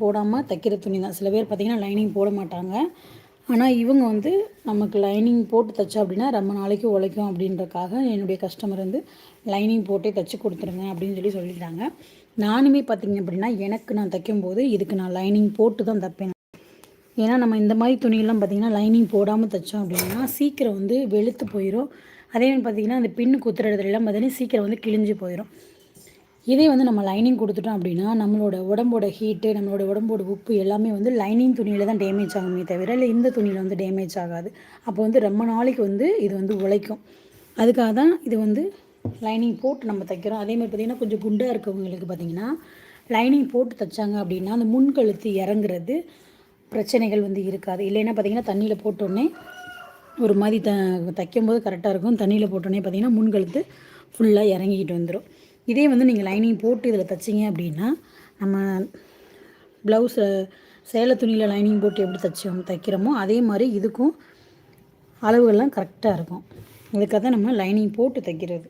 போடாமல் தைக்கிற துணி தான். சில பேர் பார்த்திங்கன்னா லைனிங் போட மாட்டாங்க. ஆனால் இவங்க வந்து நமக்கு லைனிங் போட்டு தைச்சா அப்படின்னா ரொம்ப நாளைக்கு உழைக்கும் அப்படின்றக்காக என்னுடைய கஸ்டமர் வந்து லைனிங் போட்டே தைச்சி கொடுத்துருங்க அப்படின்னு சொல்லிட்டாங்க. நானுமே பார்த்திங்க அப்படின்னா எனக்கு நான் தைக்கும்போது இதுக்கு நான் லைனிங் போட்டு தான் தைப்பேன். ஏன்னா நம்ம இந்த மாதிரி துணியெல்லாம் பார்த்திங்கன்னா லைனிங் போடாமல் தைச்சோம் அப்படின்னா சீக்கிரம் வந்து வெளுத்து போயிடும். அதே மாதிரி பார்த்திங்கன்னா அந்த பின்னு குத்துற இடத்துலலாம் பார்த்திங்கன்னா சீக்கிரம் வந்து கிழிஞ்சு போயிடும். இதே வந்து நம்ம லைனிங் கொடுத்துட்டோம் அப்படின்னா நம்மளோட உடம்போட ஹீட்டு, நம்மளோட உடம்போட உப்பு எல்லாமே வந்து லைனிங் துணியில் தான் டேமேஜ் ஆகுமே தவிர இல்லை இந்த துணியில் வந்து டேமேஜ் ஆகாது. அப்போ வந்து ரொம்ப நாளைக்கு வந்து இது வந்து உழைக்கும். அதுக்காக தான் இது வந்து லைனிங் போட்டு நம்ம தைக்கிறோம். அதேமாதிரி பார்த்திங்கன்னா கொஞ்சம் குண்டாக இருக்கவங்களுக்கு பார்த்திங்கன்னா லைனிங் போட்டு தைச்சாங்க அப்படின்னா அந்த முன்கழுத்து இறங்குறது பிரச்சனைகள் வந்து இருக்காது. இல்லைன்னா பார்த்திங்கன்னா தண்ணியில் போட்டோடனே ஒரு மாதிரி தைக்கும்போது கரெக்டாக இருக்கும். தண்ணியில் போட்டோடனே பார்த்திங்கன்னா முன்கழுத்து ஃபுல்லாக இறங்கிக்கிட்டு வந்துடும். இதே வந்து நீங்கள் லைனிங் போட்டு இதில் தைச்சிங்க அப்படின்னா நம்ம ப்ளவுஸில் சேலை துணியில் லைனிங் போட்டு எப்படி தைக்கிறோமோ அதே மாதிரி இதுக்கும் அளவுகள்லாம் கரெக்டாக இருக்கும். அதுக்காக தான் நம்ம லைனிங் போட்டு தைக்கிறது.